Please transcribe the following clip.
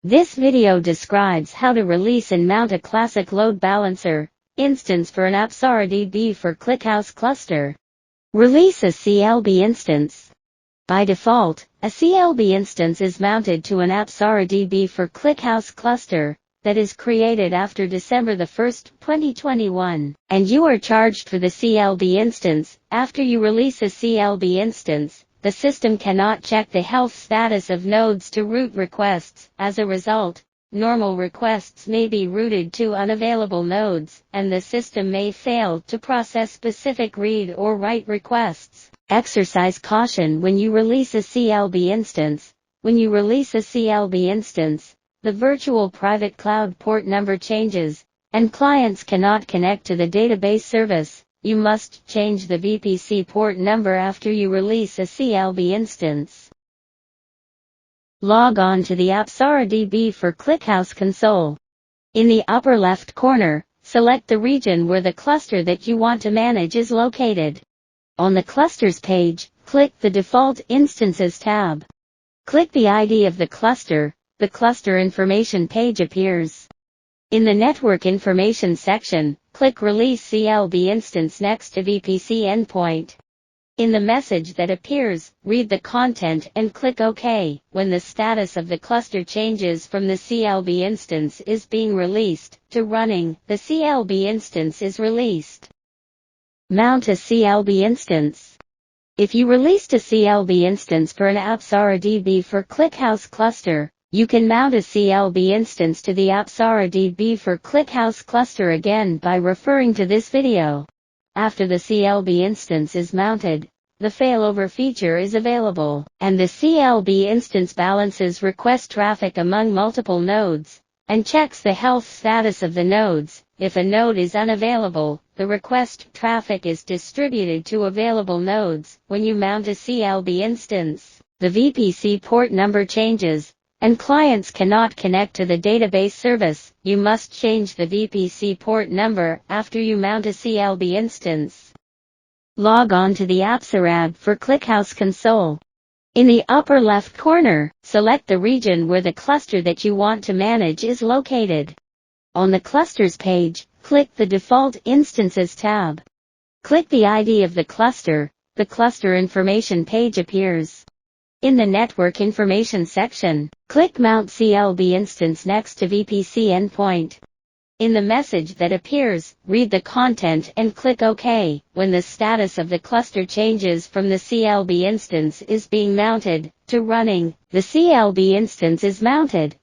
This video describes how to release and mount a classic load balancer instance for an ApsaraDB for ClickHouse cluster. Release a CLB instance. By default, a CLB instance is mounted to an ApsaraDB for ClickHouse cluster that is created after December 1, 2021, and you are charged for the CLB instance. After you release a CLB instance, the system cannot check the health status of nodes to route requests. As a result, normal requests may be routed to unavailable nodes, and the system may fail to process specific read or write requests. Exercise caution when you release a CLB instance. When you release a CLB instance, the virtual private cloud port number changes, and clients cannot connect to the database service. You must change the VPC port number after you release a CLB instance. Log on to the ApsaraDB for ClickHouse console. In the upper left corner, select the region where the cluster that you want to manage is located. On the Clusters page, click the Default Instances tab. Click the ID of the cluster information page appears. In the Network Information section, click Release CLB Instance next to VPC Endpoint. In the message that appears, read the content and click OK. When the status of the cluster changes from the CLB instance is being released to running, the CLB instance is released. Mount a CLB instance. If you released a CLB instance for an ApsaraDB for ClickHouse cluster, you can mount a CLB instance to the ApsaraDB for ClickHouse cluster again by referring to this video. After the CLB instance is mounted, the failover feature is available, and the CLB instance balances request traffic among multiple nodes, and checks the health status of the nodes. If a node is unavailable, the request traffic is distributed to available nodes. When you mount a CLB instance, the VPC port number changes, and clients cannot connect to the database service. You must change the VPC port number after you mount a CLB instance. Log on to the ApsaraDB for ClickHouse console. In the upper left corner, select the region where the cluster that you want to manage is located. On the Clusters page, click the Default Instances tab. Click the ID of the cluster information page appears. In the Network Information section, click Mount CLB Instance next to VPC Endpoint. In the message that appears, read the content and click OK. When the status of the cluster changes from the CLB instance is being mounted to running, the CLB instance is mounted,